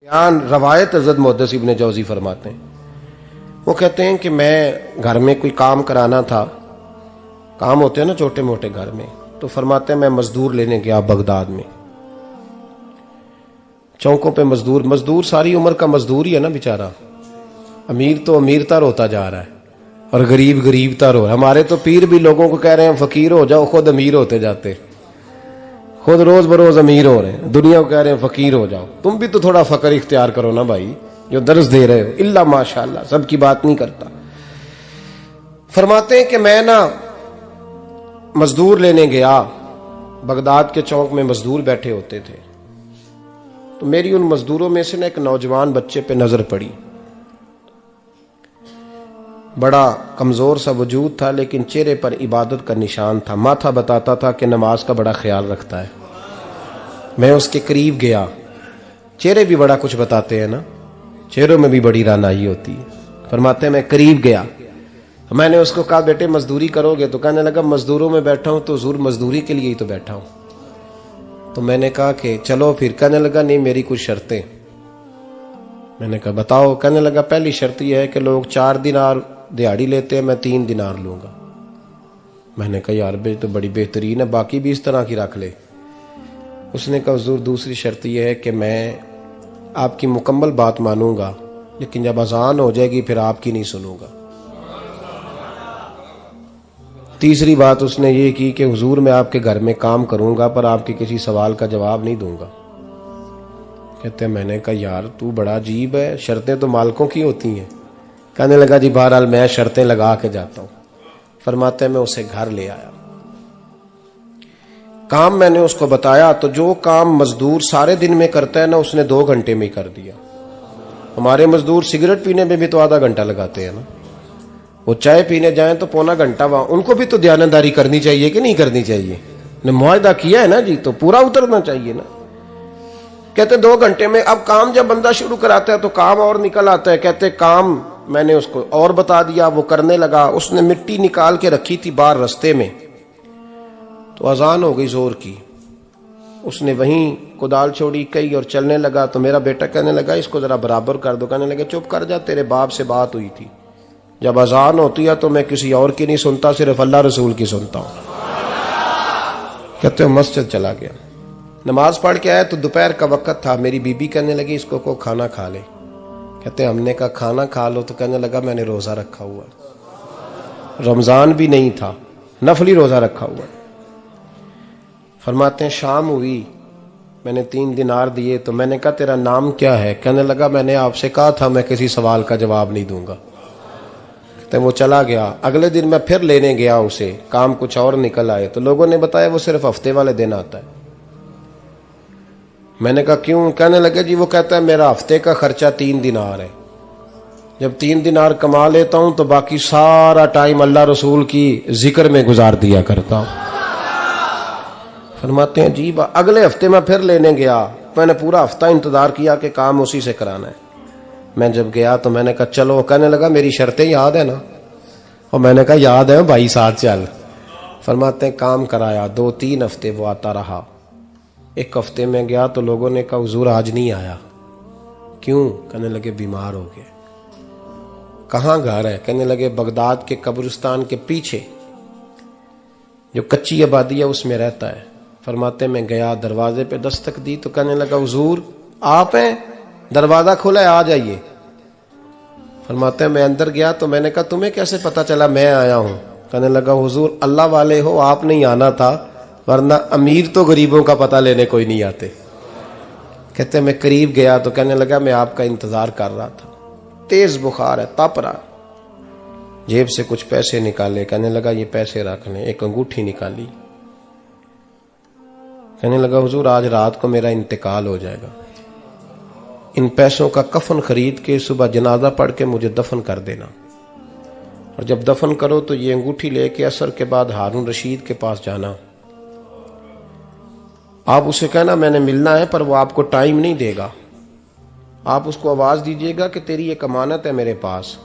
روایت حضرت محدث ابن جوزی فرماتے ہیں، وہ کہتے ہیں کہ میں گھر میں کوئی کام کرانا تھا، کام ہوتے ہیں نا چھوٹے موٹے گھر میں، تو فرماتے ہیں میں مزدور لینے گیا بغداد میں، چوکوں پہ مزدور ساری عمر کا مزدور ہی ہے نا بیچارہ، امیر تو امیر تر ہوتا جا رہا ہے اور غریب تر ہو رہا ہے۔ ہمارے تو پیر بھی لوگوں کو کہہ رہے ہیں فقیر ہو جاؤ، خود امیر ہوتے جاتے، خود روز بروز امیر ہو رہے ہیں، دنیا کو کہہ رہے ہیں فقیر ہو جاؤ۔ تم بھی تو تھوڑا فقر اختیار کرو نا بھائی، جو درس دے رہے ہو، الا ماشاءاللہ، سب کی بات نہیں کرتا۔ فرماتے ہیں کہ میں نا مزدور لینے گیا، بغداد کے چوک میں مزدور بیٹھے ہوتے تھے، تو میری ان مزدوروں میں سے نا ایک نوجوان بچے پہ نظر پڑی، بڑا کمزور سا وجود تھا لیکن چہرے پر عبادت کا نشان تھا، ماتھا بتاتا تھا کہ نماز کا بڑا خیال رکھتا ہے۔ میں اس کے قریب گیا، چہرے بھی بڑا کچھ بتاتے ہیں نا، چہروں میں بھی بڑی رانائی ہوتی ہے۔ فرماتے ہیں میں قریب گیا، میں نے اس کو کہا بیٹے مزدوری کرو گے؟ تو کہنے لگا مزدوروں میں بیٹھا ہوں تو حضور مزدوری کے لیے ہی تو بیٹھا ہوں۔ تو میں نے کہا کہ چلو پھر، کہنے لگا نہیں میری کچھ شرطیں۔ میں نے کہا بتاؤ؟ کہنے لگا پہلی شرط یہ ہے کہ لوگ 4 دینار دیہاڑی لیتے ہیں، میں 3 دینار لوں گا۔ میں نے کہا یار بے تو بڑی بہترین ہے، باقی بھی اس طرح کی رکھ لے۔ اس نے کہا حضور دوسری شرط یہ ہے کہ میں آپ کی مکمل بات مانوں گا، لیکن جب اذان ہو جائے گی پھر آپ کی نہیں سنوں گا۔ تیسری بات اس نے یہ کی کہ حضور میں آپ کے گھر میں کام کروں گا پر آپ کے کسی سوال کا جواب نہیں دوں گا۔ کہتے ہیں میں نے کہا یار تو بڑا عجیب ہے، شرطیں تو مالکوں کی ہوتی ہیں۔ کہنے لگا جی بہرحال میں شرطیں لگا کے جاتا ہوں۔ فرماتے ہیں میں اسے گھر لے آیا، کام میں نے اس کو بتایا، تو جو کام مزدور سارے دن میں کرتا ہے نا اس نے 2 گھنٹے میں کر دیا۔ ہمارے مزدور سگریٹ پینے میں بھی تو آدھا گھنٹہ لگاتے ہیں نا، وہ چائے پینے جائیں تو پونا گھنٹہ وہاں، ان کو بھی تو دیانتداری کرنی چاہیے کہ نہیں کرنی چاہیے؟ نے معاہدہ کیا ہے نا جی، تو پورا اترنا چاہیے نا۔ کہتے 2 گھنٹے میں، اب کام جب بندہ شروع کراتا ہے تو کام اور نکل آتا ہے۔ کہتے کام میں نے اس کو اور بتا دیا، وہ کرنے لگا۔ اس نے مٹی نکال کے رکھی تھی باہر رستے میں، تو اذان ہو گئی زور کی، اس نے وہیں کدال چھوڑی کئی اور چلنے لگا۔ تو میرا بیٹا کہنے لگا اس کو ذرا برابر کر دو۔ کہنے لگا چپ کر جا، تیرے باپ سے بات ہوئی تھی، جب اذان ہوتی ہے تو میں کسی اور کی نہیں سنتا، صرف اللہ رسول کی سنتا ہوں۔ کہتے ہیں مسجد چلا گیا، نماز پڑھ کے آیا تو دوپہر کا وقت تھا۔ میری بی بی کہنے لگی اس کو کھانا کھا لے۔ کہتے ہیں ہم نے کہا کھانا کھا لو، تو کہنے لگا میں نے روزہ رکھا ہوا، رمضان بھی نہیں تھا، نفلی روزہ رکھا ہوا۔ فرماتے ہیں شام ہوئی، میں نے 3 دینار دیے، تو میں نے کہا تیرا نام کیا ہے؟ کہنے لگا میں نے آپ سے کہا تھا میں کسی سوال کا جواب نہیں دوں گا۔ کہتے ہیں وہ چلا گیا۔ اگلے دن میں پھر لینے گیا اسے، کام کچھ اور نکل آئے، تو لوگوں نے بتایا وہ صرف ہفتے والے دن آتا ہے۔ میں نے کہا کیوں؟ کہنے لگے جی وہ کہتا ہے میرا ہفتے کا خرچہ 3 دینار ہے، جب 3 دینار کما لیتا ہوں تو باقی سارا ٹائم اللہ رسول کی ذکر میں گزار دیا کرتا ہوں۔ فرماتے ہیں جی اگلے ہفتے میں پھر لینے گیا، میں نے پورا ہفتہ انتظار کیا کہ کام اسی سے کرانا ہے۔ میں جب گیا تو میں نے کہا چلو، کہنے لگا میری شرطیں یاد ہے نا؟ اور میں نے کہا یاد ہے بھائی ساتھ چل۔ فرماتے ہیں کام کرایا، 2-3 ہفتے وہ آتا رہا۔ ایک ہفتے میں گیا تو لوگوں نے کہا حضور آج نہیں آیا، کیوں؟ کہنے لگے بیمار ہو گئے۔ کہاں گھر ہے؟ کہنے لگے بغداد کے قبرستان کے پیچھے جو کچی آبادی ہے اس میں رہتا ہے۔ فرماتے میں گیا، دروازے پہ دستک دی تو کہنے لگا حضور آپ ہیں؟ دروازہ کھلا ہے آ جائیے۔ فرماتے ہیں میں اندر گیا تو میں نے کہا تمہیں کیسے پتا چلا میں آیا ہوں؟ کہنے لگا حضور اللہ والے ہو، آپ نہیں آنا تھا، ورنہ امیر تو غریبوں کا پتہ لینے کوئی نہیں آتے۔ کہتے میں قریب گیا تو کہنے لگا میں آپ کا انتظار کر رہا تھا، تیز بخار ہے، تپ رہا۔ جیب سے کچھ پیسے نکالے، کہنے لگا یہ پیسے رکھ لیں۔ ایک انگوٹھی نکالی، کہنے لگا حضور آج رات کو میرا انتقال ہو جائے گا، ان پیسوں کا کفن خرید کے صبح جنازہ پڑھ کے مجھے دفن کر دینا، اور جب دفن کرو تو یہ انگوٹھی لے کے عصر کے بعد ہارون رشید کے پاس جانا، آپ اسے کہنا میں نے ملنا ہے پر وہ آپ کو ٹائم نہیں دے گا، آپ اس کو آواز دیجئے گا کہ تیری ایک امانت ہے میرے پاس،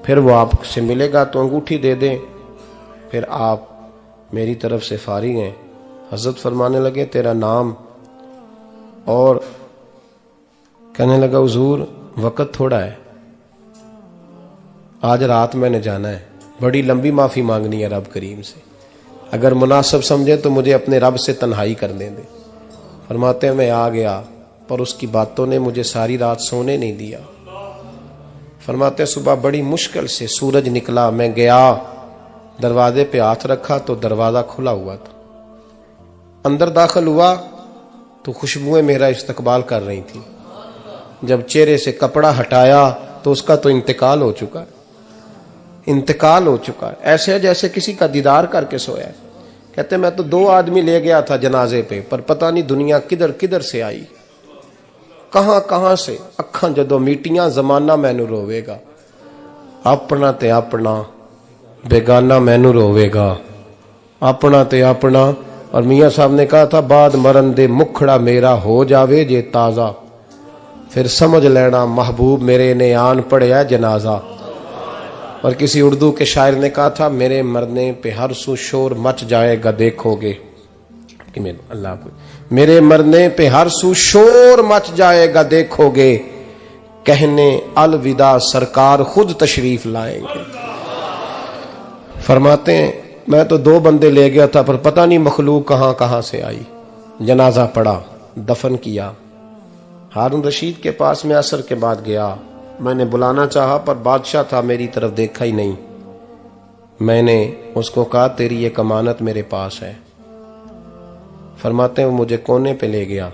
پھر وہ آپ سے ملے گا تو انگوٹھی دے دیں، پھر آپ میری طرف سے فارغ ہیں۔ حضرت فرمانے لگے تیرا نام اور کہنے لگا حضور وقت تھوڑا ہے، آج رات میں نے جانا ہے، بڑی لمبی معافی مانگنی ہے رب کریم سے، اگر مناسب سمجھے تو مجھے اپنے رب سے تنہائی کرنے دے۔ فرماتے ہیں میں آ گیا، پر اس کی باتوں نے مجھے ساری رات سونے نہیں دیا۔ فرماتے ہیں صبح بڑی مشکل سے سورج نکلا، میں گیا دروازے پہ ہاتھ رکھا تو دروازہ کھلا ہوا تھا، اندر داخل ہوا تو خوشبوئیں میرا استقبال کر رہی تھی، جب چہرے سے کپڑا ہٹایا تو اس کا تو انتقال ہو چکا ہے، انتقال ہو چکا ہے، ایسے ہے جیسے کسی کا دیدار کر کے سویا ہے۔ کہتے میں تو 2 آدمی لے گیا تھا جنازے پہ، پر پتہ نہیں دنیا کدھر کدھر سے آئی، کہاں کہاں سے، اکھاں جدو میٹیاں زمانہ مینو روے گا، اپنا تے اپنا بیگانہ مینو روے گا، اپنا تے اپنا۔ اور میاں صاحب نے کہا تھا بعد مرن دے مکھڑا میرا ہو جاوے جے تازہ، پھر سمجھ لینا محبوب میرے نے آن پڑیا جنازہ۔ اور کسی اردو کے شاعر نے کہا تھا میرے مرنے پہ ہر سو شور مچ جائے گا دیکھو گے، اللہ کو میرے مرنے پہ ہر سو شور مچ جائے گا دیکھو گے، کہنے الوداع سرکار خود تشریف لائیں گے۔ فرماتے ہیں میں تو 2 بندے لے گیا تھا، پر پتہ نہیں مخلوق کہاں کہاں سے آئی، جنازہ پڑا، دفن کیا۔ ہارون رشید کے پاس میں عصر کے بعد گیا، میں نے بلانا چاہا پر بادشاہ تھا، میری طرف دیکھا ہی نہیں۔ میں نے اس کو کہا تیری ایک امانت میرے پاس ہے۔ فرماتے ہیں وہ مجھے کونے پہ لے گیا،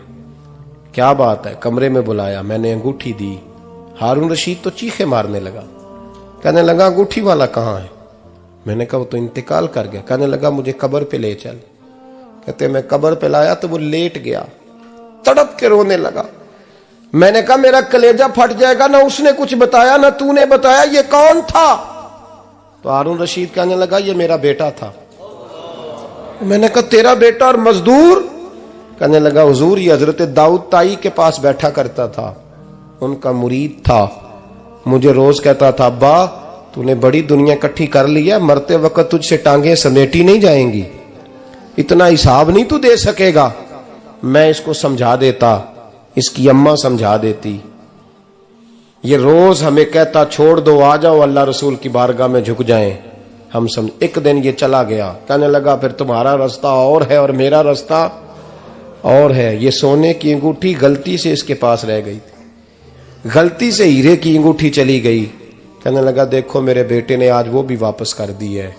کیا بات ہے، کمرے میں بلایا، میں نے انگوٹھی دی۔ ہارون رشید تو چیخے مارنے لگا، کہنے لگا انگوٹھی والا کہاں ہے؟ میں نے کہا وہ تو انتقال کر گیا۔ کہنے لگا مجھے قبر پہ لے چل۔ کہتے میں قبر پہ لایا تو وہ لیٹ گیا، تڑپ کے رونے لگا۔ میں نے کہا میرا کلیجہ پھٹ جائے گا، نہ اس نے کچھ بتایا نہ تو نے بتایا، یہ کون تھا؟ تو ہارون رشید کہنے لگا یہ میرا بیٹا تھا۔ میں نے کہا تیرا بیٹا اور مزدور؟ کہنے لگا حضور یہ حضرت داؤد تائی کے پاس بیٹھا کرتا تھا، ان کا مرید تھا، مجھے روز کہتا تھا ابا تو نے بڑی دنیا کٹھی کر لی ہے، مرتے وقت تجھ سے ٹانگیں سمیٹی نہیں جائیں گی، اتنا حساب نہیں تو دے سکے گا۔ میں اس کو سمجھا دیتا، اس کی اماں سمجھا دیتی، یہ روز ہمیں کہتا چھوڑ دو آ جاؤ اللہ رسول کی بارگاہ میں جھک جائیں، ہم سمجھ۔ ایک دن یہ چلا گیا، کہنے لگا پھر تمہارا راستہ اور ہے اور میرا راستہ اور ہے۔ یہ سونے کی انگوٹھی غلطی سے اس کے پاس رہ گئی تھی، غلطی سے ہیرے کی انگوٹھی چلی گئی۔ کہنے لگا دیکھو میرے بیٹے نے آج وہ بھی واپس کر دی ہے۔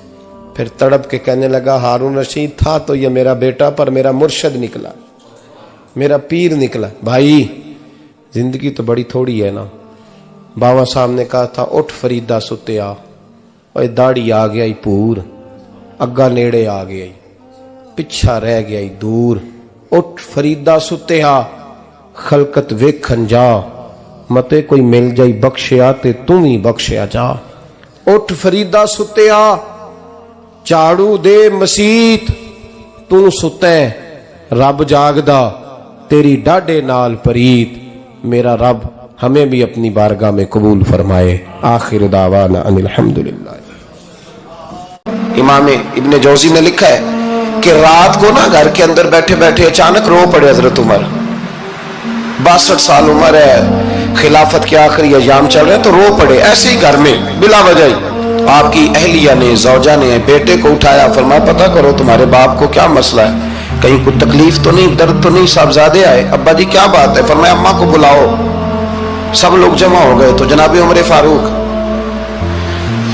پھر تڑپ کے کہنے لگا ہارون رشید تھا تو یہ میرا بیٹا، پر میرا مرشد نکلا، میرا پیر نکلا۔ بھائی زندگی تو بڑی تھوڑی ہے نا۔ بابا صاحب نے کہا تھا اٹھ فریدہ ستیا، اور داڑھی آ گیا پور، اگا نیڑے آ گیا، پچھا رہ گیا دور۔ اٹھ فریدہ ستیا خلقت ویکھن جا، متے کوئی مل جائی بخشیا تے تم ہی بخشیا جا۔ اٹھ فریدہ ستیا جھاڑو دے مسیت، تو ستے رب جاگدا تیری ڈاڈے نال پریت۔ میرا رب ہمیں بھی اپنی بارگاہ میں قبول فرمائے۔ آخر دعوانا ان الحمدللہ۔ امام ابن جوزی نے لکھا ہے کہ رات کو نا گھر کے اندر بیٹھے بیٹھے اچانک رو پڑے حضرت عمر، 62 سال عمر ہے، خلافت کے آخری ایام چل رہے ہیں، تو رو پڑے ایسے ہی گھر میں بلا وجہ ہی۔ آپ کی اہلیہ نے زوجہ نے بیٹے کو اٹھایا، فرمایا پتہ کرو تمہارے باپ کو کیا مسئلہ ہے، کہیں کوئی تکلیف تو نہیں، درد تو نہیں، صاحبزادے آئے؟ ابا جی کیا بات ہے؟ فرمایا اماں کو بلاؤ۔ سب لوگ جمع ہو گئے تو جناب عمر فاروق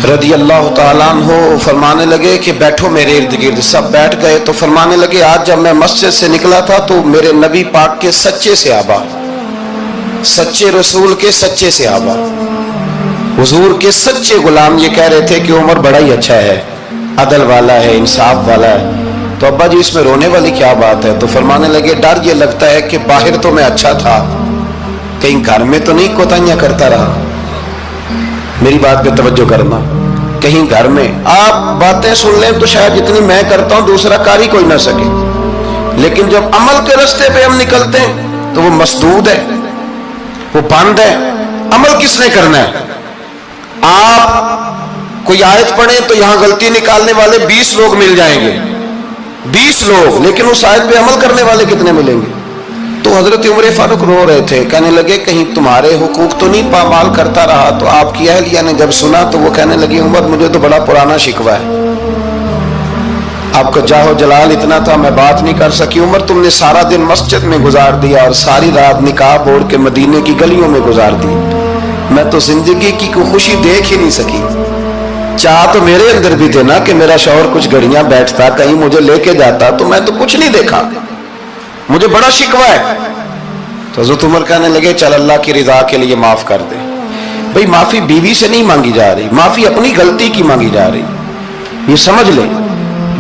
رضی اللہ تعالیٰ عنہ فرمانے لگے کہ بیٹھو میرے ارد گرد۔ سب بیٹھ گئے تو فرمانے لگے آج جب میں مسجد سے نکلا تھا تو میرے نبی پاک کے سچے صحابہ، سچے رسول کے سچے صحابہ، حضور کے سچے غلام یہ کہہ رہے تھے کہ عمر بڑا ہی اچھا ہے، عدل والا ہے، انصاف والا ہے۔ تو ابا جی اس میں رونے والی کیا بات ہے؟ تو فرمانے لگے ڈر یہ لگتا ہے کہ باہر تو میں اچھا تھا، کہیں گھر میں تو نہیں کوتاہیاں کرتا رہا۔ میری بات پہ توجہ کرنا، کہیں گھر میں آپ باتیں سن لیں تو شاید جتنی میں کرتا ہوں دوسرا کاری کوئی نہ سکے، لیکن جب عمل کے راستے پہ ہم نکلتے ہیں تو وہ مسدود ہے، وہ بند ہے۔ عمل کس نے کرنا ہے؟ آپ کوئی آیت پڑھیں تو یہاں غلطی نکالنے والے 20 لوگ مل جائیں گے، 20 لوگ، لیکن اس آیت پہ عمل کرنے والے کتنے ملیں گے؟ तो हजरत उमर फारूक रो रहे थे, कहने लगे कहीं तुम्हारे हुकूक तो नहीं पामाल करता रहा। तो आपकी अहलिया ने जब सुना तो वो कहने लगी उमर मुझे तो बड़ा पुराना शिकवा है, आपका जाहो जलाल इतना था मैं बात नहीं कर सकी। उमर तुमने सारा दिन मस्जिद में गुजार दिया और सारी रात निकाब ओढ़ के मदीने की गलियों में गुजार दी, मैं तो जिंदगी की कोई खुशी देख ही नहीं सकी। चाह तो मेरे अंदर भी थे ना कि मेरा शौहर कुछ घड़ियां बैठता, कहीं मुझे लेके जाता, तो मैं तो कुछ नहीं देखा, मुझे बड़ा शिकवा है। तो हज़रत उमर कहने लगे चल अल्लाह की रिजा के लिए माफ कर दे। भाई माफी बीवी से नहीं मांगी जा रही, माफी अपनी गलती की मांगी जा रही, ये समझ ले।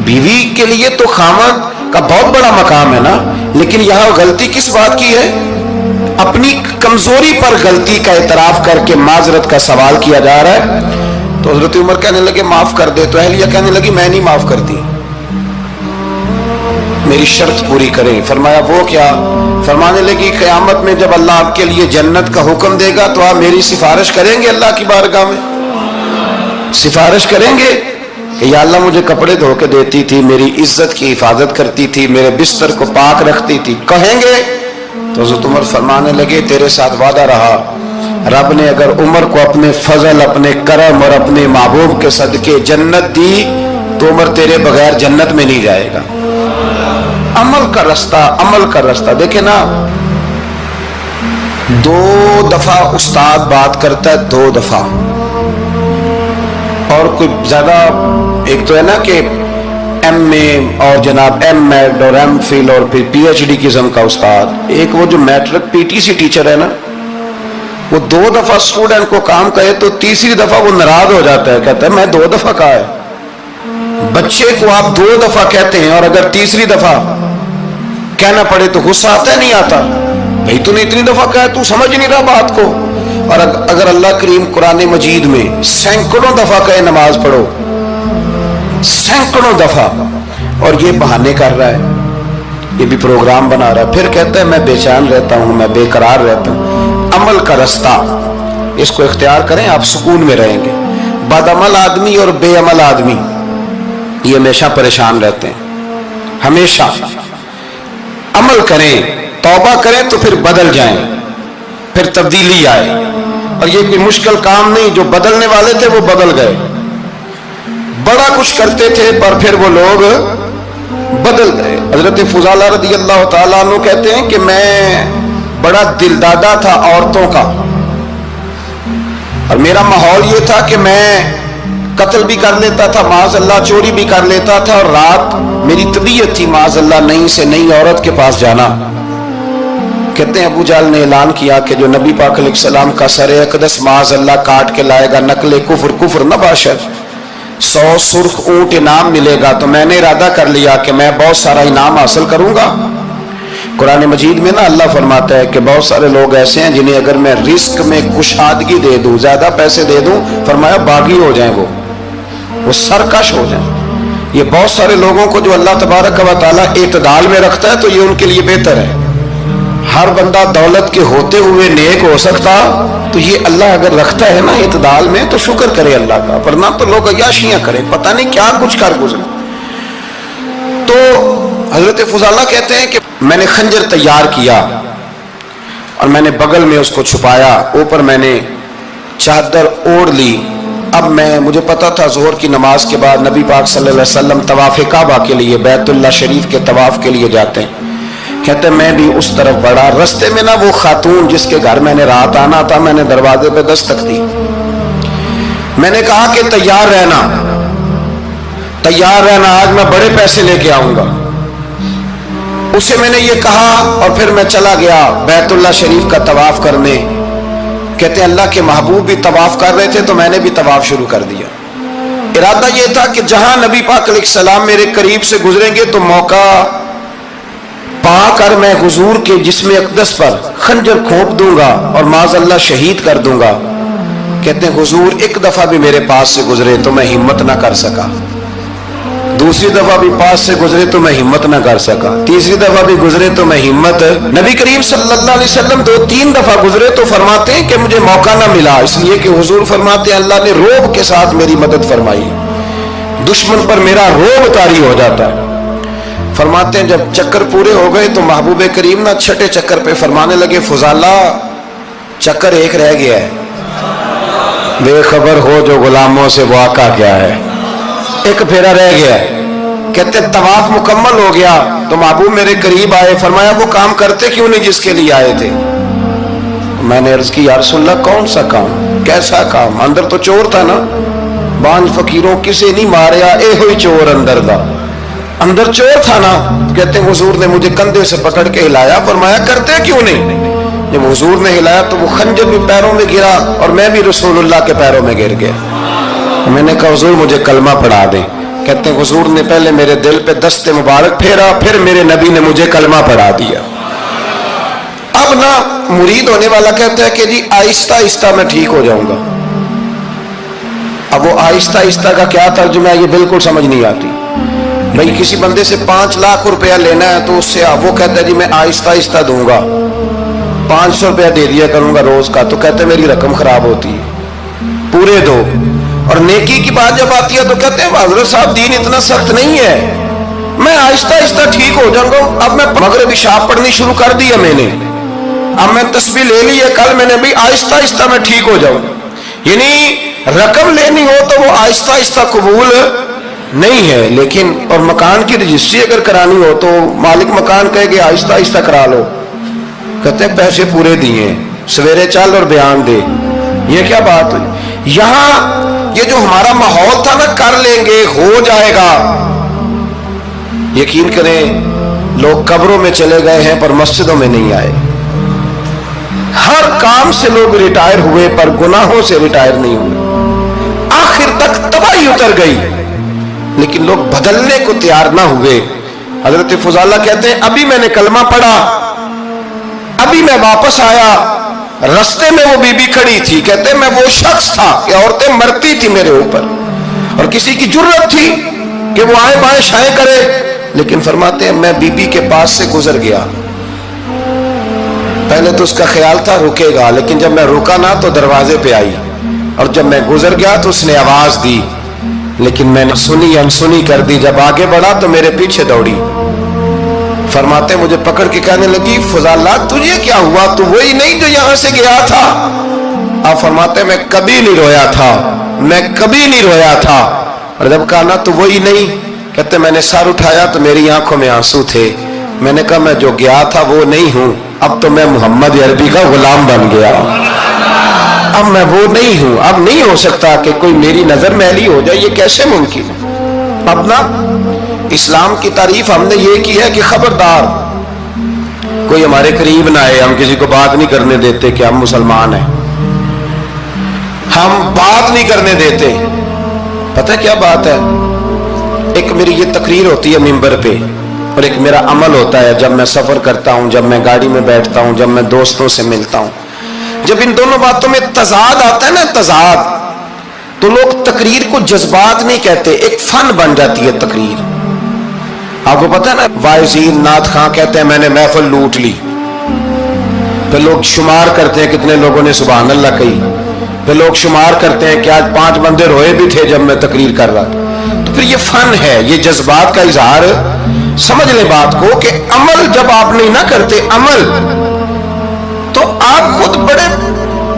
बीवी के लिए तो खामद का बहुत बड़ा मकाम है ना, लेकिन यहां गलती किस बात की है? अपनी कमजोरी पर गलती का इतराफ करके माजरत का सवाल किया जा रहा है। तो हजरत उमर कहने लगे माफ कर दे। तो अहलिया कहने लगी मैं नहीं माफ करती, मेरी शर्त पूरी करें। फरमाया वो क्या? फरमाने लगी क़यामत में जब अल्लाह आपके लिए जन्नत का हुक्म देगा तो आप मेरी सिफारिश करेंगे अल्लाह की बारगाह में? सिफारिश करेंगे कि या अल्लाह मुझे कपड़े धो के देती थी, मेरी इज्जत की हिफाजत करती थी, मेरे बिस्तर को पाक रखती थी, कहेंगे? तो हज़रत उमर फरमाने लगे तेरे साथ वादा रहा, रब ने अगर उमर को अपने फजल, अपने करम और अपने महबूब के सदके जन्नत दी तो उमर तेरे बगैर जन्नत में नहीं जाएगा। अमल का रास्ता, अमल का रास्ता देखे ना। 2 दफा उस्ताद बात करता है, 2 दफा, और कोई ज्यादा, एक तो है ना कि MA और जनाब M.Ed और M.Phil और फिर PhD किस्म का उस्ताद। एक वो जो मैट्रिक PTC टीचर है ना, वो 2 दफा स्टूडेंट को काम कहे तो तीसरी दफा वो नाराज हो जाता है, कहता है मैं 2 दफा कहा है। बच्चे को आप 2 दफा कहते हैं और अगर तीसरी दफा कहना पड़े तो गुस्सा आता है नहीं आता? भाई तूने इतनी दफा कहा, तू समझ नहीं रहा बात को। और अगर अल्लाह करीम कुरान मजीद में सैकड़ों दफा कहे नमाज पढ़ो, सैकड़ों दफा, और ये बहाने कर रहा है, ये भी प्रोग्राम बना रहा है, फिर कहता है मैं बेचैन रहता हूं, मैं बेकरार रहता हूं। अमल का रास्ता इसको इख्तियार करें, आप सुकून में रहेंगे। बदअमल आदमी और बेअमल आदमी ये हमेशा परेशान रहते हैं। हमेशा अमल करें, तौबा करें तो फिर बदल जाएं, फिर तब्दीली आए। और ये कोई मुश्किल काम नहीं, जो बदलने वाले थे वो बदल गए। बड़ा कुछ करते थे पर फिर वो लोग बदल गए। हजरत फुजाला रदी अल्लाह ताला अन्हु कहते हैं कि मैं बड़ा दिलदादा था औरतों का, और मेरा माहौल ये था कि मैं कत्ल भी कर लेता था, माज़अल्लाह चोरी भी कर लेता था, और रात मेरी तबीयत थी माज़अल्लाह नई से नई औरत के पास जाना। कहते हैं अबू जाल ने ऐलान किया कि जो नबी पाक अलैहिस्सलाम का सर अक़दस माज़अल्लाह काट के लाएगा, नकले कुफ्र, कुफ्र न बाशर, 100 सुर्ख ऊंट इनाम मिलेगा। तो मैंने इरादा कर लिया कि मैं बहुत सारा इनाम हासिल करूंगा। कुरान मजीद में ना अल्लाह फरमाता है कि बहुत सारे लोग ऐसे हैं जिन्हें अगर मैं रिस्क में कुशादगी दे दूं, ज्यादा पैसे दे दूं, फरमाया बागी हो जाए, वो सरकश हो जाए। ये बहुत सारे लोगों को जो अल्लाह तबारक व तआला इत्दाल में रखता है तो ये उनके लिए बेहतर है। हर बंदा दौलत के होते हुए नेक हो सकता, तो ये अल्लाह अगर रखता है ना इत्दाल में तो शुक्र करे अल्लाह का, वरना तो लोग अय्याशियां करें, पता नहीं क्या कुछ कर गुजरे। तो हजरत फुजाला कहते हैं कि मैंने खंजर तैयार किया और मैंने बगल में उसको छुपाया, ऊपर मैंने चादर ओढ़ ली। अब मुझे पता था ज़ोहर की नमाज के बाद नबी पाक सल्लल्लाहु अलैहि वसल्लम तवाफ़ काबा के लिए, बैतुल्लाह शरीफ के तवाफ़ के लिए जाते हैं। कहते मैं भी उस तरफ बढ़ा। रास्ते में ना वो खातून जिसके घर मैंने रात आना था, मैंने दरवाजे पे दस्तक दी। मैंने कहा कि तैयार रहना, तैयार रहना, आज मैं बड़े पैसे लेके आऊंगा। उसे मैंने ये कहा और फिर मैं चला गया बैतुल्लाह शरीफ का तवाफ करने। कहते हैं अल्लाह के महबूब भी तवाफ कर रहे थे तो मैंने भी तवाफ शुरू कर दिया। इरादा ये था कि जहां नबी पाक अलैहिस्सलाम मेरे करीब से गुजरेंगे तो मौका पाकर मैं हुजूर के जिस्म अक़दस पर खंजर खोप दूंगा और माज़अल्लाह शहीद कर दूंगा। कहते हैं हुजूर एक दफा भी मेरे पास से गुजरे तो मैं हिम्मत ना कर सका, दूसरी दफा भी पास से गुजरे तो मैं हिम्मत ना कर सका, तीसरी दफा भी गुजरे तो मैं हिम्मत। नबी करीम सल्लल्लाहु अलैहि वसल्लम 2-3 दफा गुजरे तो फरमाते हैं कि मुझे मौका ना मिला, इसलिए कि हुजूर फरमाते हैं अल्लाह ने रोब के साथ मेरी मदद फरमाई, दुश्मन पर मेरा रोब तारी हो जाता है। फरमाते हैं जब चक्कर पूरे हो गए तो महबूब करीम ना छठे चक्कर पे फरमाने लगे, फुजाला चक्कर एक रह गया है, बेखबर हो जो गुलामों से वाका क्या है, एक फेरा रह गया है। कहते तवाफ मुकम्मल हो गया तो महबूब मेरे करीब आए, फरमाया वो काम करते क्यों नहीं जिसके लिए आए थे। मैंने अर्ज की या रसूलल्लाह कौन सा काम, कैसा काम? अंदर तो चोर था ना, बांझ फकीरों किसे नहीं मारिया, ए हुई चोर अंदर दा, अंदर चोर था ना। कहते हुजूर ने मुझे कंधे से पकड़ के हिलाया, फरमाया करते क्यों नहीं। जब हुजूर ने हिलाया तो वो खंजर भी पैरों में गिरा और मैं भी रसूलुल्लाह के पैरों में गिर गया। मैंने कहा हुजूर मुझे कलमा पढ़ा दे। कहते हैं हुजूर ने पहले मेरे दिल पे दस्ते मुबारक फेरा, फिर मेरे नबी ने मुझे कलमा पढ़ा दिया। अब ना मुरीद होने वाला कहता है कि जी आहिस्ता आहिस्ता मैं ठीक हो जाऊंगा। अब वो आहिस्ता आहिस्ता का क्या तर्जुमा है ये बिल्कुल समझ नहीं आती। भाई किसी बंदे से 5 लाख रुपया लेना है तो उससे वो कहता है जी मैं आहिस्ता आहिस्ता दूंगा, 500 रुपया दे दिया करूंगा रोज का, तो कहते हैं मेरी रकम खराब होती है, पूरे दो। और नेकी की बात जब आती है तो कहते हैं हजरत साहब दीन इतना सख्त नहीं है, मैं आहिस्ता आहिस्ता ठीक हो जाऊंगा। अब मैं मगरिब शाम पढ़नी शुरू कर दी है मैंने, अब मैं तस्बीह ले ली है, कल मैंने भी आहिस्ता आहिस्ता मैं ठीक हो जाऊं। यानी रकम लेनी हो तो वो आहिस्ता आहिस्ता कबूल नहीं है। लेकिन और मकान की रजिस्ट्री अगर करानी हो तो मालिक मकान कहेगा आहिस्ता आहिस्ता करा लो, कहते हैं पैसे पूरे दिए, सवेरे चल और बयान दे। ये क्या बात हुई? यहां ये जो हमारा माहौल था ना, कर लेंगे हो जाएगा, यकीन करें लोग कब्रों में चले गए हैं पर मस्जिदों में नहीं आए। हर काम से लोग रिटायर हुए पर गुनाहों से रिटायर नहीं हुए। आखिर तक तबाही उतर गई लेकिन लोग बदलने को तैयार ना हुए। हजरत फुजाला कहते हैं अभी मैंने कलमा पढ़ा, अभी मैं वापस आया, रास्ते में वो बीबी खड़ी थी। कहते मैं वो शख्स था कि औरतें मरती थी मेरे ऊपर और किसी की जुर्रत थी कि वो आए बाएं शाएं करे, लेकिन फरमाते हैं मैं बीबी के पास से गुजर गया। पहले तो उसका ख्याल था रुकेगा, लेकिन जब मैं रुका ना तो दरवाजे पे आई, और जब मैं गुजर गया तो उसने आवाज दी, लेकिन मैंने सुनी अनसुनी कर दी। जब आगे बढ़ा तो मेरे पीछे दौड़ी। फरमाते मुझे पकड़ के कहने लगी फुजाला तुझे क्या हुआ, तू वही नहीं जो यहां से गया था। आप फरमाते मैं कभी नहीं रोया था, मैं कभी नहीं रोया था। और जब कहा ना तो वही नहीं, कहते मैंने सर उठाया तो मेरी आंखों में आंसू थे। मैंने कहा मैं जो गया था वो नहीं हूं, अब तो मैं मोहम्मद अरबी का गुलाम बन गया, अब मैं वो नहीं हूं। अब नहीं हो सकता कि कोई मेरी नजर मैली हो जाए, ये कैसे मुमकिन। अब ना इस्लाम की तारीफ हमने ये की है कि खबरदार कोई हमारे करीब ना आए, हम किसी को बात नहीं करने देते कि हम मुसलमान हैं, हम बात नहीं करने देते। पता है क्या बात है, एक मेरी ये तकरीर होती है मिंबर पे और एक मेरा अमल होता है जब मैं सफर करता हूं, जब मैं गाड़ी में बैठता हूं, जब मैं दोस्तों से मिलता हूं। जब इन दोनों बातों में तजाद आता है ना, तजाद, तो लोग तकरीर को जज्बात नहीं कहते, एक फन बन जाती है तकरीर। आपको पता है ना वाइजीन नाथ खां कहते हैं मैंने महफिल लूट ली, फिर लोग शुमार करते हैं कितने लोगों ने सुभान अल्लाह कही, फिर लोग शुमार करते हैं कि आज 5 बंदे रोए भी थे जब मैं तकरीर कर रहा था। तो फिर ये फन है, ये जज्बात का इजहार। समझ ले बात को कि अमल जब आप नहीं ना करते अमल, तो आप खुद बड़े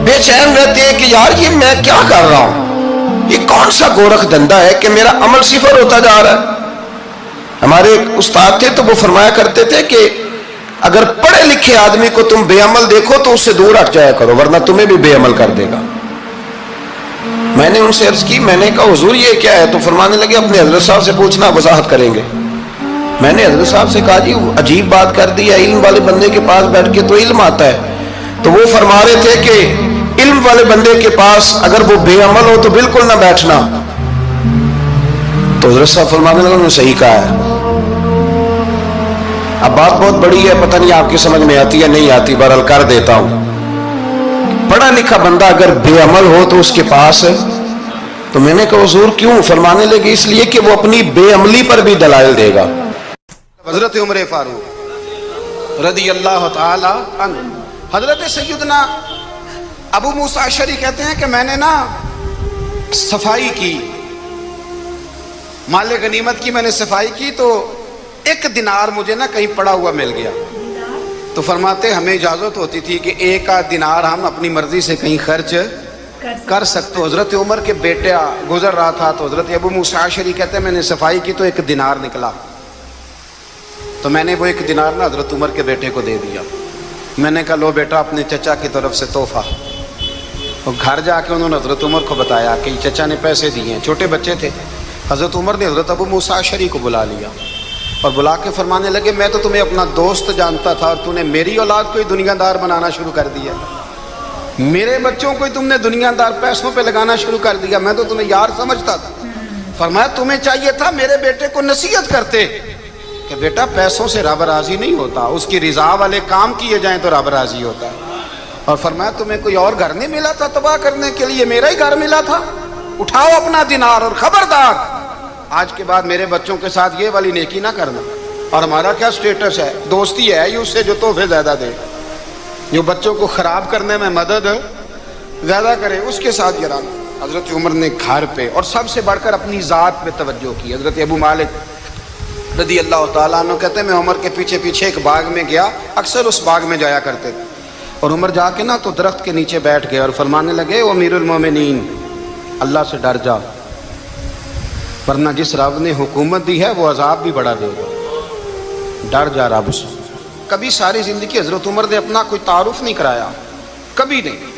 बेचैन रहते हैं कि यार ये मैं क्या कर रहा हूं, ये कौन सा गोरख धंधा है कि मेरा अमल सिफर होता जा रहा है। हमारे उस्ताद थे तो वो फरमाया करते थे कि अगर पढ़े लिखे आदमी को तुम बेअमल देखो तो उससे दूर हट जाया करो, वरना तुम्हें भी बेअमल कर देगा। मैंने उनसे अर्ज की, मैंने कहा हुजूर ये क्या है, तो फरमाने लगे अपने हजरत साहब से पूछना, वजाहत करेंगे। मैंने हजरत साहब से कहा जी अजीब बात कर दी है, इल्म वाले बंदे के पास बैठ के तो इल्म आता है। तो वो फरमा रहे थे कि इल्म वाले बंदे के पास अगर वो बेअमल हो तो बिल्कुल ना बैठना। तो हजरत साहब फरमाने लगे उन्होंने सही कहा है। अब बात बहुत बड़ी है, पता नहीं आपकी समझ में आती है नहीं आती, बहरहाल कर देता हूं। पढ़ा लिखा बंदा अगर बेअमल हो तो उसके पास, तो मैंने कहा हुजूर क्यों, फरमाने लगे इसलिए कि वो अपनी बेअमली पर भी दलाइल देगा। हजरत उमर फारूक रदी अल्लाह ताला अन्हु, हजरत सैयदना अबू मूसा अशरी कहते हैं कि मैंने ना सफाई की, माले गनीमत की मैंने सफाई की, तो एक दिनार मुझे ना कहीं पड़ा हुआ मिल गया, तो फरमाते हमें इजाजत होती थी कि एक आध दिनार हम अपनी मर्जी से कहीं खर्च कर सकते हो। हजरत उमर के बेटा गुजर रहा था तो हजरत अबू मूसा अशरी कहते हैं मैंने सफाई की तो एक दिनार निकला, तो मैंने वो एक दिनार ना हजरत उमर के बेटे को दे दिया। मैंने कहा लो बेटा अपने चचा की तरफ से तोहफा। और घर जाके उन्होंने हजरत उमर को बताया कि चचा ने पैसे दिए हैं, छोटे बच्चे थे। हजरत उमर ने हजरत अबू मूसा अशरी को बुला लिया और बुला के फरमाने लगे मैं तो तुम्हें अपना दोस्त जानता था और तूने मेरी औलाद को ही दुनियादार बनाना शुरू कर दिया, मेरे बच्चों को ही तुमने दुनियादार पैसों पे लगाना शुरू कर दिया, मैं तो तुम्हें यार समझता था। फरमाया तुम्हें चाहिए था मेरे बेटे को नसीहत करते कि बेटा पैसों से रब राजी नहीं होता, उसकी रिजा वाले काम किए जाएं तो रब राजी होता है। और फरमाया तुम्हें कोई और घर नहीं मिला था तबाह करने के लिए, मेरा ही घर मिला था, उठाओ अपना दिनार और खबरदार आज के बाद मेरे बच्चों के साथ ये वाली नेकी ना करना। और हमारा क्या स्टेटस है, दोस्ती है ही उससे जो तोहफे ज्यादा दे, जो बच्चों को खराब करने में मदद ज्यादा करे उसके साथ गिराना। हजरत उमर ने घर पे और सबसे बढ़कर अपनी जात पे तवज्जो की। हजरत अबू मालिक रदी अल्लाह ताला अन्हु कहते हैं मैं उमर के पीछे पीछे एक बाग में गया, अक्सर उस बाग में जाया करते थे, और उमर जाके ना तो दरख्त के नीचे बैठ गए और फरमाने लगे ओ अमीरुल मोमिनीन अल्लाह से डर जा, वरना जिस रब ने हुकूमत दी है वो अजाब भी बड़ा देगा, डर जा रब से। कभी सारी जिंदगी हजरत उमर ने अपना कोई तारुफ नहीं कराया, कभी नहीं।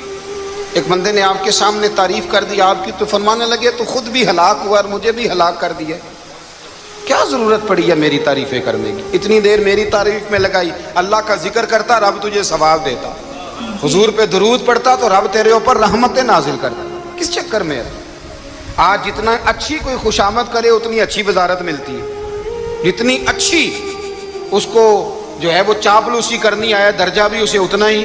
एक बंदे ने आपके सामने तारीफ कर दी आपकी तो फरमाने लगे तो खुद भी हलाक हुआ और मुझे भी हलाक कर दिया, क्या जरूरत पड़ी है मेरी तारीफें करने की, इतनी देर मेरी तारीफ में लगाई, अल्लाह का जिक्र करता रब तुझे सवाब देता, हुजूर पे दुरूद पढ़ता तो रब तेरे ऊपर रहमतें नाजिल करता, किस चक्कर में है? आज जितना अच्छी कोई खुशामद करे उतनी अच्छी वजारत मिलती है, जितनी अच्छी उसको जो है वो चापलूसी करनी आया दर्जा भी उसे उतना ही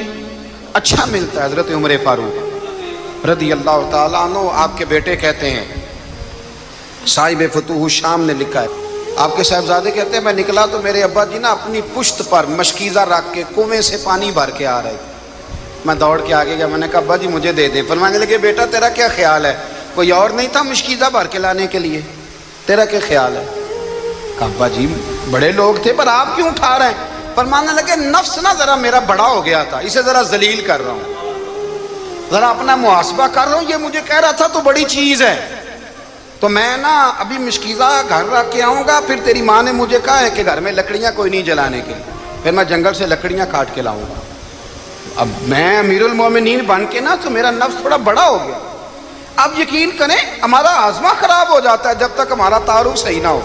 अच्छा मिलता है। हजरत उमर फारूक रदी अल्लाह ताला अन्हु आपके बेटे कहते हैं, साहिब फतूह शाम ने लिखा है, आपके साहबजादे कहते हैं मैं निकला तो मेरे अब्बा जी ना अपनी पुश्त पर मशकीज़ा रख के कुएं से पानी भर के आ रहे, मैं दौड़ के आगे गया, मैंने कहा अब्बा जी मुझे दे दे। फरमाने लगे बेटा तेरा क्या ख्याल है, कोई और नहीं था मशकीज़ा भर के लाने के लिए, तेरा क्या ख्याल है? कहा अब्बा जी बड़े लोग थे पर आप क्यों उठा रहे हैं? फरमाने लगे नफ्स ना जरा मेरा बड़ा हो गया था, इसे जरा जलील कर रहा हूँ, जरा अपना मुहासबा कर रहा हूँ, ये मुझे कह रहा था तो बड़ी चीज है, तो मैं ना अभी मशकीज़ा घर रख के आऊँगा, फिर तेरी माँ ने मुझे कहा है कि घर में लकड़ियाँ कोई नहीं जलाने के लिए, फिर मैं जंगल से लकड़ियाँ काट के लाऊंगा। अब मैं अमीरुल मोमिनीन बन के ना तो मेरा नफ्स थोड़ा बड़ा हो गया। अब यकीन करें हमारा आज़मा खराब हो जाता है जब तक हमारा तारुफ सही ना हो,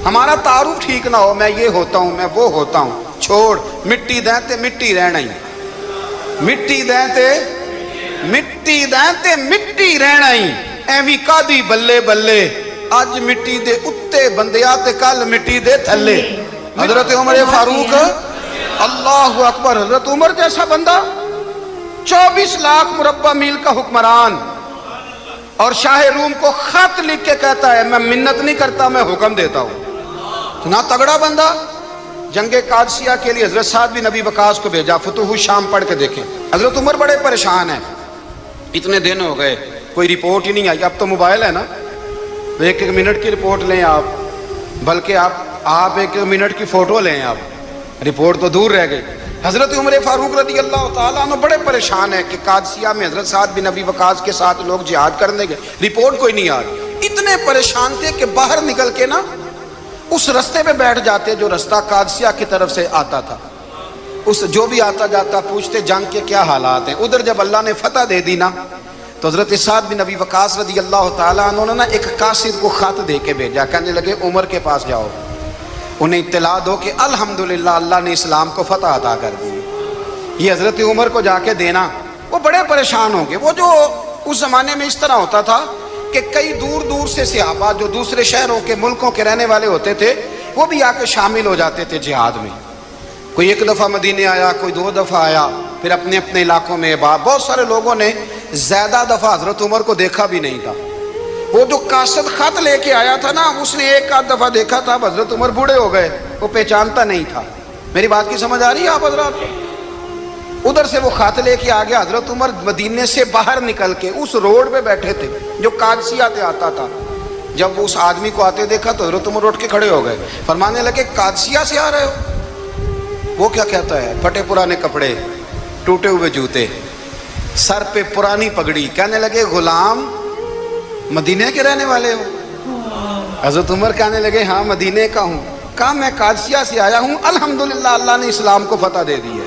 हमारा तारुफ ठीक ना हो, मैं ये होता हूँ मैं वो होता हूँ, छोड़ मिट्टी दें ते मिट्टी रहना ही, मिट्टी दें ते मिट्टी दें ते मिट्टी रहना ही, एवी कादी बल्ले बल्ले अज मिट्टी दे उत्ते बंदिया ते कल मिट्टी दे थल्ले। हजरत उमर फारूक अल्लाह अकबर, हजरत उमर जैसा बंदा 24 लाख मुरब्बा मील का हुक्मरान और शाह रूम को खत लिख के कहता है मैं मिन्नत नहीं करता मैं हुक्म देता हूँ, इतना तगड़ा बंदा। जंगे कादसिया के लिए हजरत साद बिन नबी वकास को भेजा, फतूह शाम पढ़ के देखें। हजरत उमर बड़े परेशान हैं, इतने दिन हो गए कोई रिपोर्ट ही नहीं आई। अब तो मोबाइल है ना, एक एक मिनट की रिपोर्ट लें आप, बल्कि आप एक मिनट की फोटो लें आप, रिपोर्ट तो दूर रह गई। हजरत उमर फारूक रदी अल्लाह ताला अन्हु बड़े परेशान है कि कादसिया में हजरत साद बिन नबी वकास के साथ लोग जिहाद करने गए, रिपोर्ट कोई नहीं आ रही। इतने परेशान थे कि बाहर निकल के ना उस रास्ते पे बैठ जाते जो रास्ता कादसिया की तरफ से आता था, उस जो भी आता जाता पूछते जंग के क्या हालात हैं। उधर जब अल्लाह ने फतह दे दी ना तो हजरत साद बिन नबी वकास रदी अल्लाह ताला अन्हु ने ना एक कासिद को खत दे के भेजा, कहने लगे उमर के पास जाओ, उन्हें इत्तला दो कि अल्हम्दुलिल्लाह अल्लाह ने इस्लाम को फतह अता कर दी। ये हजरत उमर को जाके देना, वो बड़े परेशान होंगे। वो जो उस जमाने में इस तरह होता था कि कई दूर दूर से सहाबा जो दूसरे शहरों के मुल्कों के रहने वाले होते थे वो भी आके शामिल हो जाते थे जिहाद में। कोई एक दफ़ा मदीने आया, कोई 2 दफ़ा आया, फिर अपने अपने इलाकों में। बहुत सारे लोगों ने ज्यादा दफ़ा हजरत उमर को देखा भी नहीं था। वो जो कासद खत लेके आया था ना, उसने एक आध दफ़ा देखा था, हजरत उमर बूढ़े हो गए, वो पहचानता नहीं था। मेरी बात की समझ आ रही है आप हजरात? उधर से वो खत लेके आ गया। हजरत उमर मदीने से बाहर निकल के उस रोड पे बैठे थे जो कादसिया से आता था, जब वो उस आदमी को आते देखा तो हजरत उमर उठ के खड़े हो गए, फरमाने लगे कादसिया से आ रहे हो? वो क्या कहता है? फटे पुराने कपड़े, टूटे हुए जूते, सर पे पुरानी पगड़ी। कहने लगे गुलाम मदीने के रहने वाले हो? हजरत उमर कहने लगे हाँ मदीने का हूँ। कहा मैं कादसिया से आया हूँ, अल्हम्दुलिल्लाह अल्लाह ने इस्लाम को फतह दे दी है,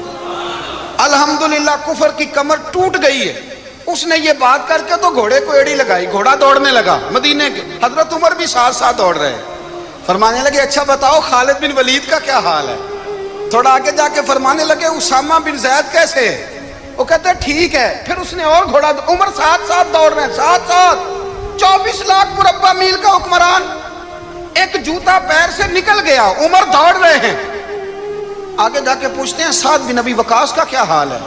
अल्हम्दुलिल्लाह कुफर की कमर टूट गई है। उसने ये बात करके तो घोड़े को एड़ी लगाई, घोड़ा दौड़ने लगा मदीने के, हजरत उमर भी साथ साथ दौड़ रहे। फरमाने लगे अच्छा बताओ खालिद बिन वलीद का क्या हाल है? थोड़ा आगे जाके फरमाने लगे उसामा बिन ज़ैद कैसे है? वो कहते हैं ठीक है। फिर उसने और घोड़ा, उमर साथ साथ दौड़ रहे हैं, साथ साथ 24 लाख मुरब्बा मील का हुक्मरान, एक जूता पैर से निकल गया, उमर दौड़ रहे हैं। आगे जाके पूछते हैं साद बिन नबी वकास का क्या हाल है?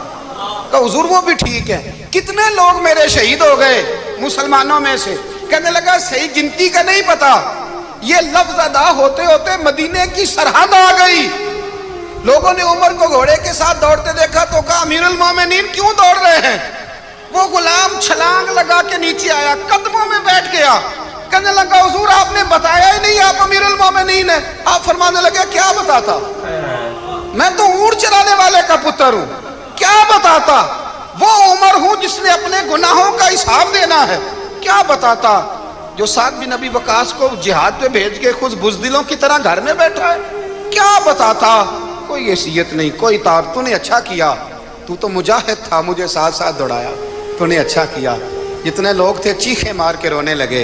कहा हुजूर वो भी ठीक है। कितने लोग मेरे शहीद हो गए मुसलमानों में से? कहने लगा सही गिनती का नहीं पता, ये लफ्ज अदा होते होते मदीने की सरहद आ गई। लोगों ने उमर को घोड़े के साथ दौड़ते देखा तो कहा अमीरुल मोमिनीन क्यों दौड़ रहे हैं? वो गुलाम छलांग लगा के नीचे आया, कदमों में बैठ गया। कहने लगा हुजूर आपने बताया ही नहीं आप अमीरुल मोमिनीन है। आप फरमाने लगे क्या बताता, मैं तो ऊंट चराने वाले का पुत्र हूं, क्या बताता? वो उमर हूं जिसने अपने गुनाहों का हिसाब देना है, क्या बताता? जो साद बिन नबी वकास को जिहाद पे भेज के खुद बुज़दिलों की तरह घर में बैठा है, क्या बताता? कोई हैसियत नहीं, कोई तार। तूने अच्छा किया, तू तो मुजाहिद था, मुझे साथ साथ दौड़ाया, तूने अच्छा किया। जितने लोग थे चीखे मार के रोने लगे।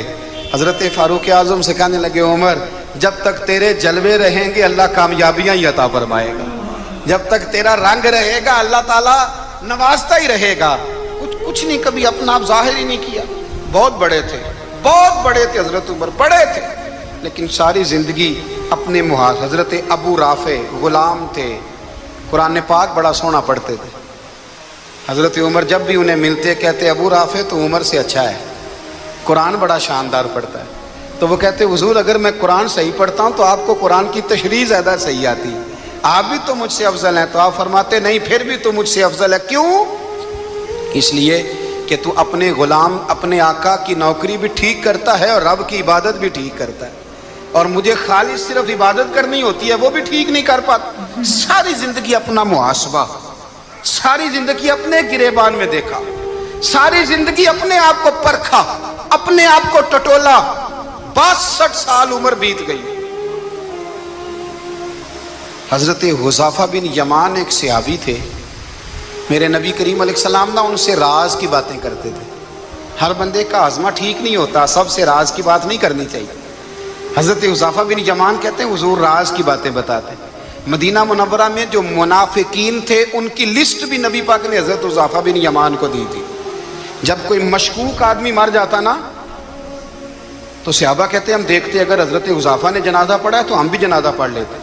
हजरत फारूक आजम से कहने लगे उमर जब तक तेरे जलवे रहेंगे अल्लाह कामयाबियां ही अता फरमाएगा, जब तक तेरा रंग रहेगा अल्लाह ताला नवाजता ही रहेगा। कुछ नहीं, कभी अपना आप जाहिर ही नहीं किया। बहुत बड़े थे, बहुत बड़े थे हजरत उमर, बड़े थे, लेकिन सारी जिंदगी अपने मुहाज। हजरत अबू राफे गुलाम थे, कुरान पाक बड़ा सोना पढ़ते थे। हजरत उमर जब भी उन्हें मिलते कहते अबू राफे तो उमर से अच्छा है, कुरान बड़ा शानदार पढ़ता है। तो वो कहते हुजूर अगर मैं कुरान सही पढ़ता हूँ तो आपको कुरान की तशरीह ज़्यादा सही आती, आप भी तो मुझसे अफजल हैं। तो आप फरमाते नहीं फिर भी तो मुझसे अफजल है। क्यों? इसलिए कि तू अपने गुलाम अपने आका की नौकरी भी ठीक करता है और रब की इबादत भी ठीक करता है, और मुझे खाली सिर्फ इबादत करनी होती है वो भी ठीक नहीं कर पाता। सारी जिंदगी अपना मुहासबा, सारी जिंदगी अपने गिरेबान में देखा, सारी जिंदगी अपने आप को परखा, अपने आप को टटोला। 62 साल उम्र बीत गई। हजरत हुज़ाफा बिन यमान एक सहाबी थे, मेरे नबी करीम अलैहिस्सलाम ना उनसे राज की बातें करते थे। हर बंदे का आज़मा ठीक नहीं होता, सबसे राज की बात नहीं करनी चाहिए। हजरत हुज़ाफा बिन यमान कहते हैं हुजूर राज की बातें बताते। मदीना मुनव्वरा में जो मुनाफिकीन थे उनकी लिस्ट भी नबी पाक ने हजरत हुज़ाफा बिन यमान को दी थी। जब कोई मशकूक आदमी मर जाता ना तो सहाबा कहते हम देखते अगर हजरत हुज़ाफा ने जनाजा पढ़ा है तो हम भी जनाजा पढ़ लेते।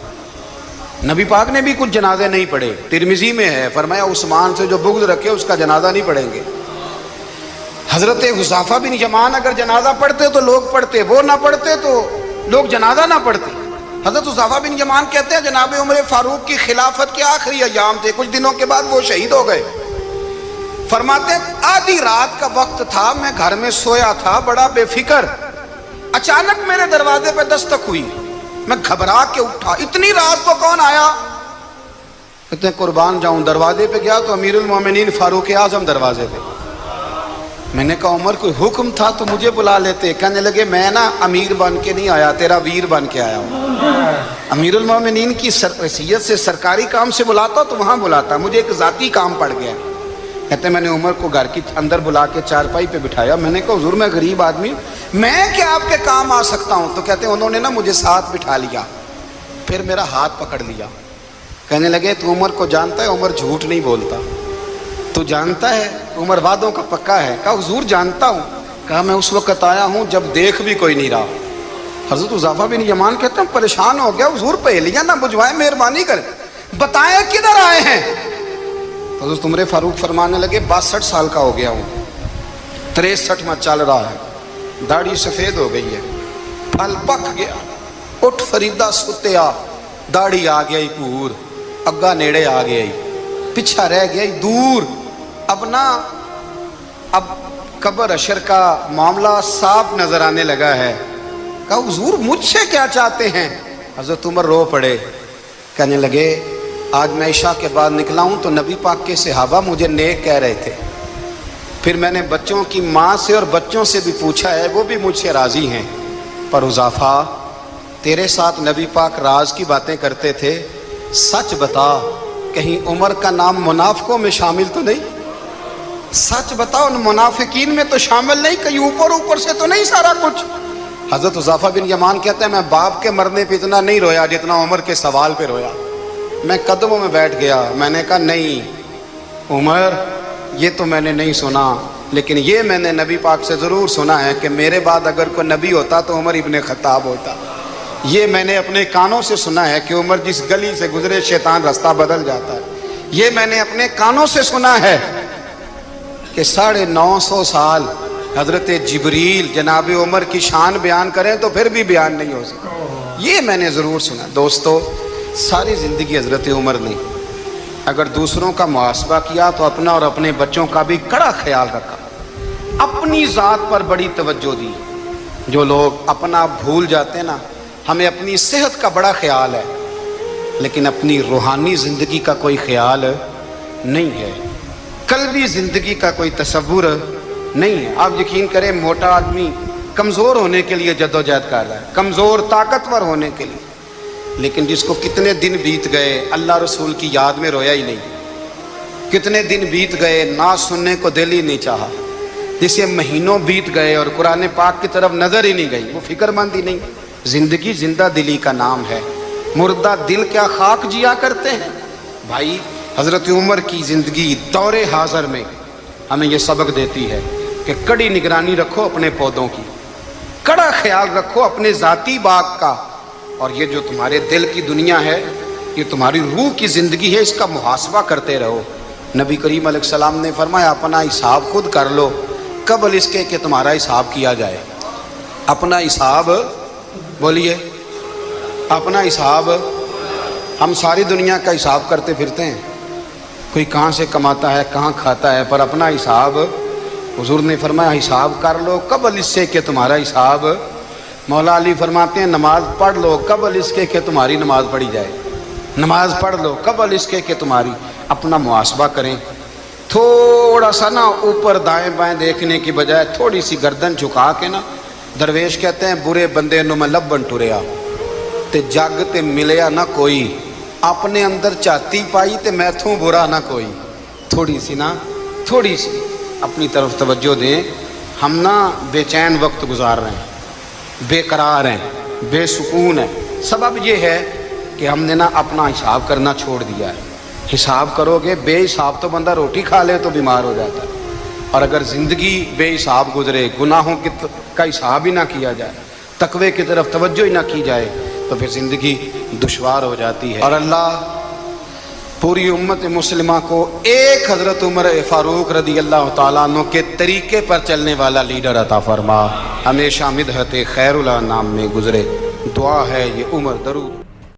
नबी पाक ने भी कुछ जनाजे नहीं पढ़े, तिरमिजी में है, फरमाया उस्मान से जो बुग़्ज़ रखे उसका जनाजा नहीं पढ़ेंगे। हजरत हुज़ाफा बिन यमान अगर जनाजा पढ़ते तो लोग पढ़ते, वो ना पढ़ते तो लोग जनाजा ना पढ़ते। हजरत हुज़ाफा बिन यमान कहते हैं जनाब उमर फारूक की खिलाफत के आखिरी अयाम थे, कुछ दिनों के बाद वो शहीद हो गए। फरमाते आधी रात का वक्त था, मैं घर में सोया था बड़ा बेफिक्र, अचानक मेरे दरवाजे पे दस्तक हुई, मैं घबरा के उठा, इतनी रात को कौन आया? कहते हैं कुर्बान जाऊं, दरवाजे पे गया तो अमीरुल मोमिनीन फारूक आजम दरवाजे पे। मैंने कहा उमर कोई हुक्म था तो मुझे बुला लेते। कहने लगे मैं ना अमीर बन के नहीं आया, तेरा वीर बन के आया हूँ। अमीरुल मोमिनीन की हैसियत से सरकारी काम से बुलाता तो वहां बुलाता, मुझे एक जाती काम पड़ गया। कहते मैंने उमर को घर की अंदर बुला के चारपाई पे बिठाया, मैंने कहा हुजूर मैं गरीब आदमी, मैं क्या आपके काम आ सकता हूँ? तो कहते उन्होंने ना मुझे साथ बिठा लिया, फिर मेरा हाथ पकड़ लिया, कहने लगे तू उमर को जानता है? उमर झूठ नहीं बोलता। तू जानता है? उमर वादों का पक्का है। कहा हुजूर जानता हूँ। कहा मैं उस वक्त आया हूँ जब देख भी कोई नहीं रहा। हजरत हुज़ाफा बिन यमान कहते हैं परेशान हो गया, हुजूर पहेलियां ना बुझवाए, मेहरबानी कर बताएं किधर आए हैं। हजरत उमर फारूक फरमाने लगे 62 साल का हो गया हूँ, 63 में चल रहा है, दाढ़ी सफेद हो गई है, फल पक गया, उठ फरीदा सुत्या, दाढ़ी आ गई पूर, अग्गा नेड़े आ गया, पिछा रह गया दूर। अब कब्र अशर का मामला साफ नजर आने लगा है। कहा हुजूर मुझसे क्या चाहते हैं? हजरत उमर रो पड़े, कहने लगे आज मैं इशा के बाद निकला हूं तो नबी पाक के सहाबा मुझे नेक कह रहे थे, फिर मैंने बच्चों की माँ से और बच्चों से भी पूछा है, वो भी मुझसे राजी हैं, पर हुज़ाफा तेरे साथ नबी पाक राज की बातें करते थे, सच बता कहीं उमर का नाम मुनाफिकों में शामिल तो नहीं? सच बताओ, उन मुनाफिकीन में तो शामिल नहीं, कहीं ऊपर ऊपर से तो नहीं सारा कुछ? हजरत हुज़ाफा बिन यमान कहते हैं मैं बाप के मरने पे इतना नहीं रोया जितना उमर के सवाल पे रोया। मैं कदमों में बैठ गया, मैंने कहा नहीं उमर, ये तो मैंने नहीं सुना, लेकिन ये मैंने नबी पाक से ज़रूर सुना है कि मेरे बाद अगर कोई नबी होता तो उमर इब्ने खत्ताब होता। ये मैंने अपने कानों से सुना है कि उमर जिस गली से गुजरे शैतान रास्ता बदल जाता है। ये मैंने अपने कानों से सुना है कि 950 साल हजरत जिब्रील जनाब उमर की शान बयान करें तो फिर भी बयान नहीं हो सकता। ये मैंने ज़रूर सुना। दोस्तों, सारी ज़िंदगी हजरत उमर ने अगर दूसरों का मुहासबा किया तो अपना और अपने बच्चों का भी कड़ा ख्याल रखा, अपनी ज़ात पर बड़ी तवज्जो दी। जो लोग अपना भूल जाते हैं ना, हमें अपनी सेहत का बड़ा ख्याल है लेकिन अपनी रूहानी ज़िंदगी का कोई ख्याल नहीं है, कल्बी ज़िंदगी का कोई तसव्वुर नहीं है। आप यकीन करें, मोटा आदमी कमज़ोर होने के लिए जद्दोजहद कर रहा है, कमज़ोर ताकतवर होने के लिए, लेकिन जिसको कितने दिन बीत गए अल्लाह रसूल की याद में रोया ही नहीं, कितने दिन बीत गए ना सुनने को दिल ही नहीं चाहा, जिसे महीनों बीत गए और कुरान पाक की तरफ नज़र ही नहीं गई, वो फिक्रमंद ही नहीं। ज़िंदगी जिंदा दिली का नाम है, मुर्दा दिल क्या खाक जिया करते हैं। भाई, हज़रत उमर की ज़िंदगी दौरे हाज़र में हमें ये सबक देती है कि कड़ी निगरानी रखो अपने पौधों की, कड़ा ख्याल रखो अपने ज़ाती बाग का, और ये जो तुम्हारे दिल की दुनिया है, ये तुम्हारी रूह की ज़िंदगी है, इसका मुहासबा करते रहो। नबी करीम अलैहिस्सलाम ने फरमाया अपना हिसाब खुद कर लो कबल इसके कि तुम्हारा हिसाब किया जाए। अपना हिसाब, बोलिए, अपना हिसाब। हम सारी दुनिया का हिसाब करते फिरते हैं, कोई कहाँ से कमाता है, कहाँ खाता है, पर अपना हिसाब हुजूर ने फरमाया हिसाब कर लो कबल इससे कि तुम्हारा हिसाब। मौला अली फरमाते हैं नमाज पढ़ लो कबल इसके कि तुम्हारी नमाज पढ़ी जाए, नमाज पढ़ लो कबल इसके कि तुम्हारी। अपना मुहासबा करें, थोड़ा सा ना ऊपर दाएं बाएं देखने की बजाय थोड़ी सी गर्दन झुका के ना, दरवेश कहते हैं बुरे बंदे नु मैं लब्बन टुरिया ते जग ते मिलिया ना कोई, अपने अंदर चाती पाई ते मैथों बुरा ना कोई। थोड़ी सी ना, थोड़ी सी अपनी तरफ तवज्जो दें। हम ना बेचैन वक्त गुजार रहे हैं, बेकरार हैं, बेसुकून हैं। सबब ये है कि हमने ना अपना हिसाब करना छोड़ दिया है। हिसाब करोगे, बेहिसाब तो बंदा रोटी खा ले तो बीमार हो जाता है, और अगर ज़िंदगी बेहिसाब गुजरे, गुनाहों का हिसाब ही ना किया जाए, तकवे की तरफ तवज्जो ही ना की जाए, तो फिर ज़िंदगी दुश्वार हो जाती है। और अल्लाह पूरी उम्मत मुस्लिमा को एक हज़रत उमर फ़ारूक रदी अल्लाह ताला अन्हु के तरीके पर चलने वाला लीडर अता फरमा, हमेशा मिदहत खैरुल नाम में गुजरे। दुआ है ये उमर दरूद।